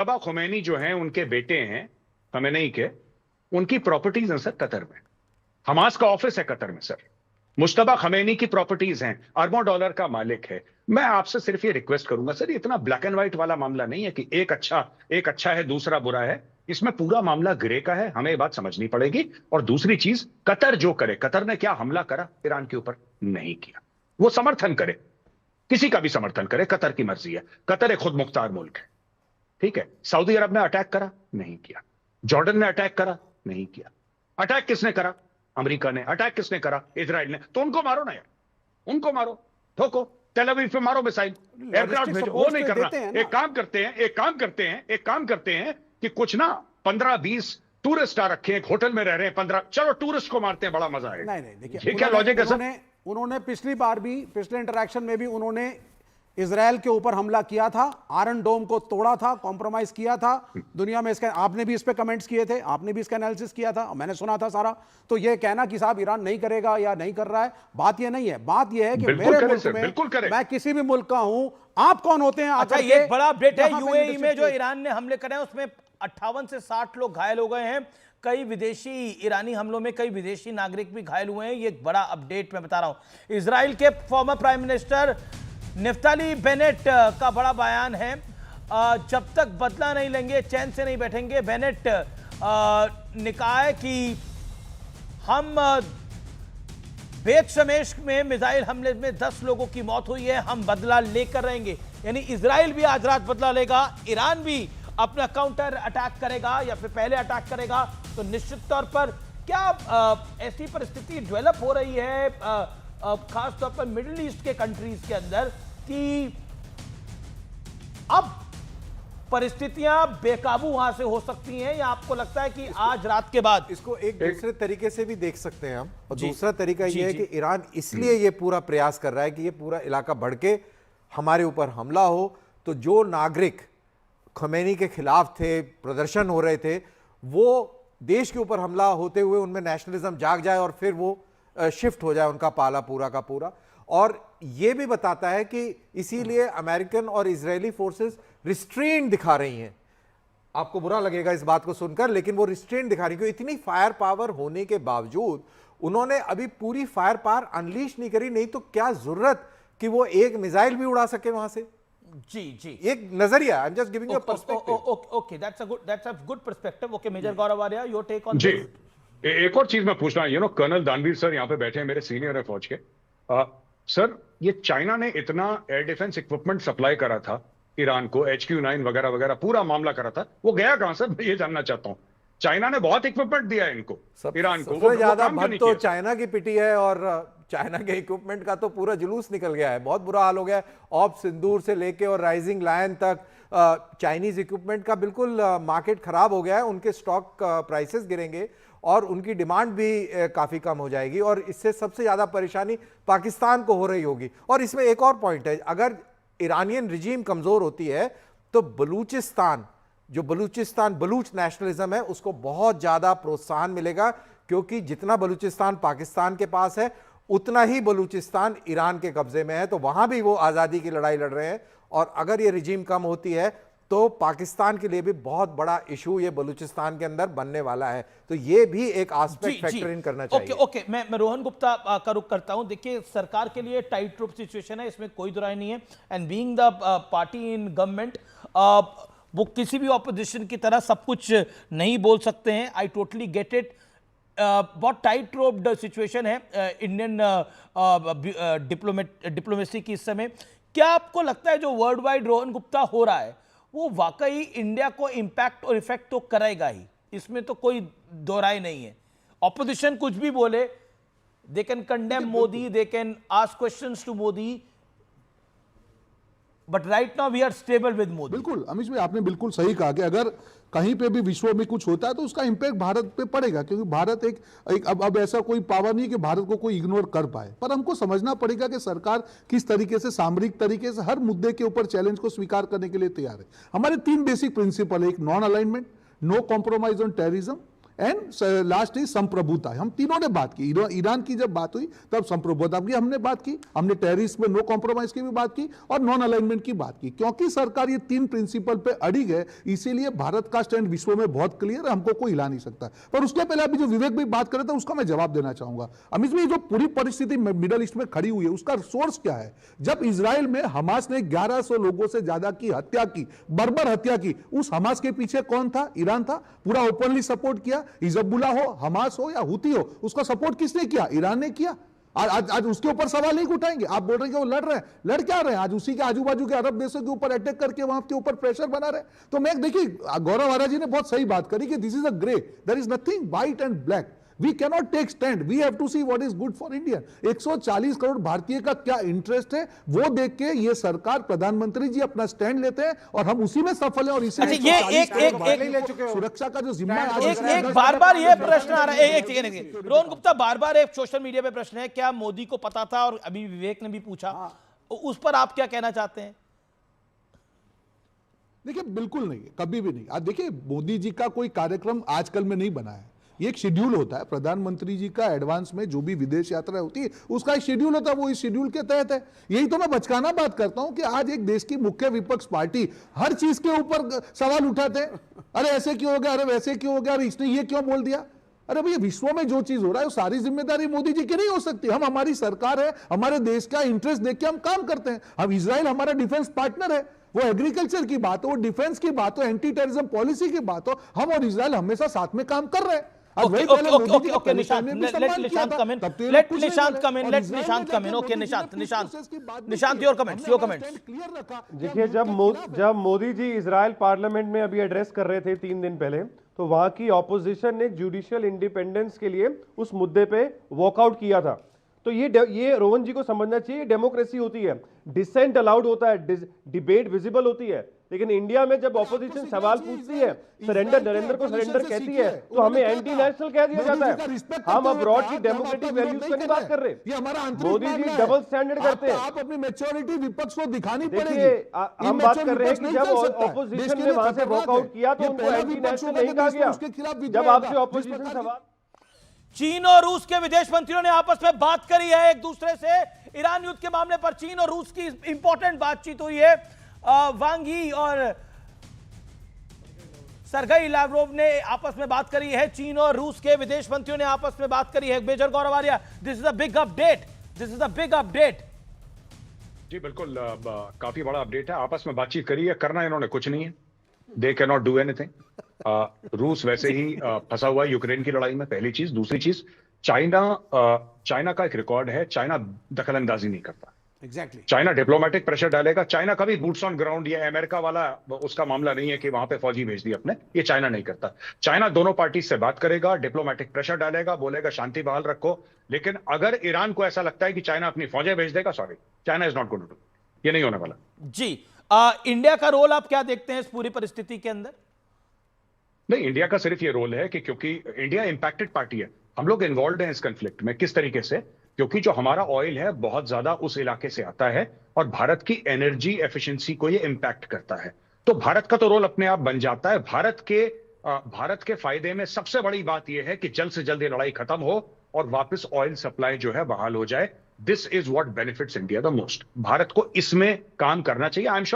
मुश्तबा खुमैनी जो हैं, उनके बेटे हैं खमेनी के, उनकी प्रॉपर्टीज हैं सर कतर में। हमास का ऑफिस है कतर में सर। मुश्तबा खमेनी की प्रॉपर्टीज हैं, अरबों डॉलर का मालिक है। मैं आपसे सिर्फ ये रिक्वेस्ट करूंगा सर, ये इतना ब्लैक एंड व्हाइट वाला मामला नहीं है कि एक अच्छा है दूसरा बुरा है। इसमें पूरा मामला ग्रे का है, हमें ये बात समझनी पड़ेगी। और दूसरी चीज, कतर जो करे, कतर ने क्या हमला करा ईरान के ऊपर? नहीं किया। वो समर्थन करे, किसी का भी समर्थन करे, कतर की मर्जी है। कतर एक खुद मुख्तार मुल्क है, ठीक है। सऊदी अरब ने अटैक करा, नहीं किया। जॉर्डन ने अटैक करा, नहीं किया। अटैक किसने करा? अमेरिका ने। अटैक किसने करा? इजराइल ने। तो उनको मारो ना यार, उनको मारो, ठोको, तेल अवीव पे मारो मिसाइल, एयरक्राफ्ट भेजो। वो नहीं करना। एक काम करते हैं कि कुछ ना 15-20 टूरिस्ट आ रखे हैं, एक होटल में रह रहे हैं 15, चलो टूरिस्ट को मारते हैं, बड़ा मजा आएगा। नहीं देखिए, ये क्या लॉजिक है सर? उन्होंने पिछली बार भी, पिछले इंटरैक्शन में भी उन्होंने इजराइल के ऊपर हमला किया था, आयरन डोम को तोड़ा था, कॉम्प्रोमाइज किया था। दुनिया में इसका, आपने भी इस पे कमेंट्स किए थे, आपने भी इसका एनालिसिस किया था, मैंने सुना था सारा। तो ये कहना कि साहब ईरान नहीं करेगा या नहीं कर रहा है, बात ये नहीं है। बात ये है कि मेरे मुल्क में, मैं किसी भी मुल्क का हूं, आप कौन होते हैं? अच्छा, ये बड़ा अपडेट है। यूएई में जो ईरान ने हमले करे हैं उसमें 58 से 60 लोग घायल हो गए हैं। कई विदेशी, ईरानी हमलों में कई विदेशी नागरिक भी घायल हुए हैं। ये एक बड़ा अपडेट मैं बता रहा हूं। इजराइल के फॉर्मर प्राइम मिनिस्टर निफ्ताली बेनेट का बड़ा बयान है, जब तक बदला नहीं लेंगे चैन से नहीं बैठेंगे। बेनेट ने कहा है कि हम बेत शमेश में मिसाइल हमले में 10 लोगों की मौत हुई है, हम बदला लेकर रहेंगे। यानी इजराइल भी आज रात बदला लेगा, ईरान भी अपना काउंटर अटैक करेगा या फिर पहले अटैक करेगा। तो निश्चित तौर पर क्या ऐसी परिस्थिति डेवलप हो रही है खास तौर पर मिडिल ईस्ट के कंट्रीज के अंदर कि अब परिस्थितियां बेकाबू वहां से हो सकती हैं, या आपको लगता है कि आज रात के बाद इसको एक दूसरे तरीके से भी देख सकते हैं हम? और दूसरा तरीका यह है कि ईरान इसलिए ये पूरा प्रयास कर रहा है कि ये पूरा इलाका बढ़ के हमारे ऊपर हमला हो, तो जो नागरिक खमेनी के खिलाफ थे, प्रदर्शन हो रहे थे, वो देश के ऊपर हमला होते हुए उनमें नेशनलिज्म जाग जाए और फिर वो शिफ्ट हो जाए उनका पाला पूरा का पूरा। और ये भी बताता है कि इसीलिए अमेरिकन और इजरायली फोर्सेस रिस्ट्रेंट दिखा रही हैं। आपको बुरा लगेगा इस बात को सुनकर, लेकिन वो रिस्ट्रेंट दिखा रही है। क्योंकि इतनी फायर पावर होने के बावजूद उन्होंने अभी पूरी फायर पावर अनलीश नहीं करी। नहीं तो क्या जरूरत कि वो एक मिसाइल भी उड़ा सके वहां से। जी एक नजरिया, I am just giving you a perspective. Okay, that's a good perspective. Okay, major Gaurav Arya, your take on जी। एक और चीज मैं पूछना, कर्नल दानवीर सर यहाँ पे बैठे हैं, मेरे सीनियर है फौज के। सर, ये चाइना ने इतना एयर डिफेंस इक्विपमेंट सप्लाई करा था ईरान को, HQ-9 वगैरह वगैरह, पूरा मामला करा था, वो गया कहां सर? मैं ये जानना चाहता हूं। चाइना ने बहुत इक्विपमेंट दिया है इनको, ईरान को। सबसे ज्यादा भद तो चाइना की पिटी है, और चाइना के इक्विपमेंट का तो पूरा जुलूस निकल गया है, बहुत बुरा हाल हो गया है। ऑप सिंदूर से लेके और राइजिंग लायन तक चाइनीज इक्विपमेंट का बिल्कुल मार्केट खराब हो गया है। उनके स्टॉक प्राइसेस गिरेंगे और उनकी डिमांड भी काफी कम हो जाएगी, और इससे सबसे ज्यादा परेशानी पाकिस्तान को हो रही होगी। और इसमें एक और पॉइंट है, अगर ईरानियन रिजीम कमजोर होती है तो बलूचिस्तान, जो बलूच नेशनलिज्म है, उसको बहुत ज्यादा प्रोत्साहन मिलेगा। क्योंकि जितना बलूचिस्तान पाकिस्तान के पास है, उतना ही बलूचिस्तान ईरान के कब्जे में है, तो वहां भी वो आजादी की लड़ाई लड़ रहे हैं। और अगर ये रिजीम कम होती है तो पाकिस्तान के लिए भी बहुत बड़ा इशू ये बलूचिस्तान के अंदर बनने वाला है। तो ये भी एक एस्पेक्ट फैक्टर इन करना चाहिए। ओके, मैं रोहन गुप्ता का रुख करता हूं। देखिए, सरकार के लिए टाइट रोप सिचुएशन है, इसमें कोई दुराई नहीं है। And being the party in government, वो किसी भी ऑपोजिशन की तरह सब कुछ नहीं बोल सकते हैं। I totally get it. बहुत टाइट रोप्ड सिचुएशन है इंडियन डिप्लोमेसी की इस समय। क्या आपको लगता है जो वर्ल्ड वाइड रोहन गुप्ता हो रहा है वो वाकई इंडिया को इंपैक्ट और इफेक्ट तो करेगा ही, इसमें तो कोई दो राय नहीं है। ऑपोजिशन कुछ भी बोले, they can condemn Modi, they can ask questions to Modi, but right now we are stable with Modi. बिल्कुल अमीश भाई, आपने बिल्कुल सही कहा कि अगर कहीं पे भी विश्व में कुछ होता है तो उसका इंपैक्ट भारत पे पड़ेगा, क्योंकि भारत एक अब ऐसा कोई पावर नहीं है कि भारत को कोई इग्नोर कर पाए। पर हमको समझना पड़ेगा कि सरकार किस तरीके से सामरिक तरीके से हर मुद्दे के ऊपर चैलेंज को स्वीकार करने के लिए तैयार है। हमारे 3 बेसिक प्रिंसिपल है, एक non alignment, no compromise on terrorism and last is संप्रभुता। हम तीनों ने बात की, ईरान की जब बात हुई तब संप्रभुता की हमने बात की, हमने टेररिस्ट में नो कॉम्प्रोमाइज की भी बात की और नॉन अलाइनमेंट की बात की। क्योंकि सरकार ये तीन प्रिंसिपल पे अड़िग है, इसीलिए भारत का स्टैंड विश्व में बहुत क्लियर है, हमको कोई हिला नहीं सकता। पर उसके पहले अभी जो विवेक भाई बात कर रहे थे उसका मैं जवाब देना चाहूंगा। अमित भाई, जो पूरी परिस्थिति मिडल ईस्ट में खड़ी हुई है उसका सोर्स क्या है? जब इजराइल में हमास ने 1100 लोगों से ज्यादा की हत्या की, बर्बर हत्या की, उस हमास के पीछे कौन था? ईरान था। पूरा ओपनली सपोर्ट किया। हिजबुल्लाह हो, हमास हो या हुती हो, उसका सपोर्ट किसने किया? ईरान ने किया। आज उसके ऊपर सवाल नहीं उठाएंगे। आप बोल रहे हैं कि वो लड़ रहे हैं, लड़ क्या रहे हैं? आज उसी के आजू बाजू के अरब देशों के ऊपर अटैक करके वहां के ऊपर प्रेशर बना रहे। तो मैं देखिए, गौरव आरा जी ने बहुत सही बात करी कि this is a grey, there is nothing white and black. We cannot take stand, we have to see what is good for India. 140 crore भारतीय का क्या इंटरेस्ट है, वो देख के ये सरकार, प्रधानमंत्री जी अपना स्टैंड लेते हैं और हम उसी में सफल हैं। और इसे अच्छा, ये एक सुरक्षा का जो जिम्मा एक बार ये प्रश्न आ रहा है, एक सेकंड, रोहन गुप्ता, बार एक सोशल मीडिया पे प्रश्न है, क्या मोदी को पता था? और अभी विवेक ने भी पूछा, उस पर आप क्या कहना चाहते हैं? देखिए, बिल्कुल नहीं, कभी भी नहीं। आज देखिए, मोदी जी का कोई कार्यक्रम आजकल में नहीं बना है, ये एक शेड्यूल होता है। प्रधानमंत्री जी का एडवांस में जो भी विदेश यात्रा होती है उसका एक शेड्यूल होता है, वो इस शेड्यूल के तहत है। यही तो मैं बचकाना बात करता हूं कि आज एक देश की मुख्य विपक्ष पार्टी हर चीज के ऊपर सवाल उठाते हैं। अरे ऐसे क्यों हो गया, अरे वैसे क्यों हो गया, अरे इसने ये क्यों बोल दिया। अरे भैया, विश्व में जो चीज हो रहा है वो सारी जिम्मेदारी मोदी जी की नहीं हो सकती। हम, हमारी सरकार है, हमारे देश का इंटरेस्ट देख के हम काम करते हैं। अब इजराइल हमारा डिफेंस पार्टनर है, वो एग्रीकल्चर की बात हो, वो डिफेंस की बात हो, एंटी टेररिज्म पॉलिसी की बात हो, हम और इजराइल हमेशा साथ में काम कर रहे हैं। Okay, Nishant, let Nishant come in. Let Nishant come in. Let Nishant come in. Okay, Nishant, your comments. देखिए, जब मोदी जी इजराइल पार्लियामेंट में अभी एड्रेस कर रहे थे 3 दिन पहले, तो वहां की ऑपोजिशन ने जुडिशियल इंडिपेंडेंस के लिए उस मुद्दे पे वॉकआउट किया था। तो ये रोहन जी को समझना चाहिए, डेमोक्रेसी होती है, डिसेंट अलाउड होता है, डिबेट विजिबल होती है। लेकिन इंडिया में जब ऑपोजिशन सवाल पूछती है, सरेंडर, नरेंद्र को सरेंडर कहती है, तो हमें एंटी नेशनल कह दिया जाता है। हम अब्रॉड की डेमोक्रेटिक वैल्यूज की नहीं बात कर रहे। मोदी जी डबल स्टैंडर्ड करते हैं। आप अपनी मैच्योरिटी विपक्ष को दिखानी पड़ेगी। हम बात कर रहे हैं कि जब ऑपोजिशन ने वहां से वॉकआउट किया तो उनको एंटी नेशनल नहीं कहा गया। जब आपसे ऑपोजिशन सवाल, चीन और रूस के विदेश मंत्रियों ने आपस में बात करी है एक दूसरे से। ईरान युद्ध के मामले पर चीन और रूस की इंपॉर्टेंट बातचीत हुई है। वांग यी और सरगेई लावरोव ने आपस में बात करी है। चीन और रूस के विदेश मंत्रियों ने आपस में बात करी है। Major Gaurav Arya, this is a big update, this is a big update. जी बिल्कुल, काफी बड़ा अपडेट है। आपस में बातचीत करी है, करना इन्होंने कुछ नहीं है। They can not do anything. रूस वैसे ही फंसा हुआ है यूक्रेन की लड़ाई में, पहली चीज। दूसरी चीज, चाइना का एक रिकॉर्ड है, चाइना दखल अंदाजी नहीं करता। एग्जैक्टली। चाइना डिप्लोमेटिक प्रेशर डालेगा। चाइना कभी बूट्स ऑन ग्राउंड, ये अमेरिका वाला उसका मामला नहीं है कि वहां पे फौजी भेज दी अपने, ये चाइना नहीं करता। चाइना दोनों पार्टी से बात करेगा, डिप्लोमेटिक प्रेशर डालेगा, बोलेगा शांति बहाल रखो। लेकिन अगर ईरान को ऐसा लगता है कि चाइना अपनी फौजें भेज देगा, sorry, China is not going to do, ये नहीं होने वाला। जी, इंडिया का रोल आप क्या देखते हैं इस पूरी परिस्थिति के अंदर? नहीं, इंडिया का सिर्फ ये रोल है कि क्योंकि इंडिया इंपैक्टेड पार्टी है, हम लोग इन्वॉल्व हैं इस कंफ्लिक्ट में। किस तरीके से? क्योंकि जो हमारा ऑयल है बहुत ज्यादा उस इलाके से आता है और भारत की एनर्जी एफिशिएंसी को ये इंपैक्ट करता है। तो भारत का तो रोल अपने आप बन जाता है। भारत के फायदे में सबसे बड़ी बात यह है कि जल्द से जल्द ये लड़ाई खत्म हो और वापस ऑयल सप्लाई जो है बहाल हो जाए। This is what benefits India the most. Bharat को इसमें काम करना चाहिए। I am sure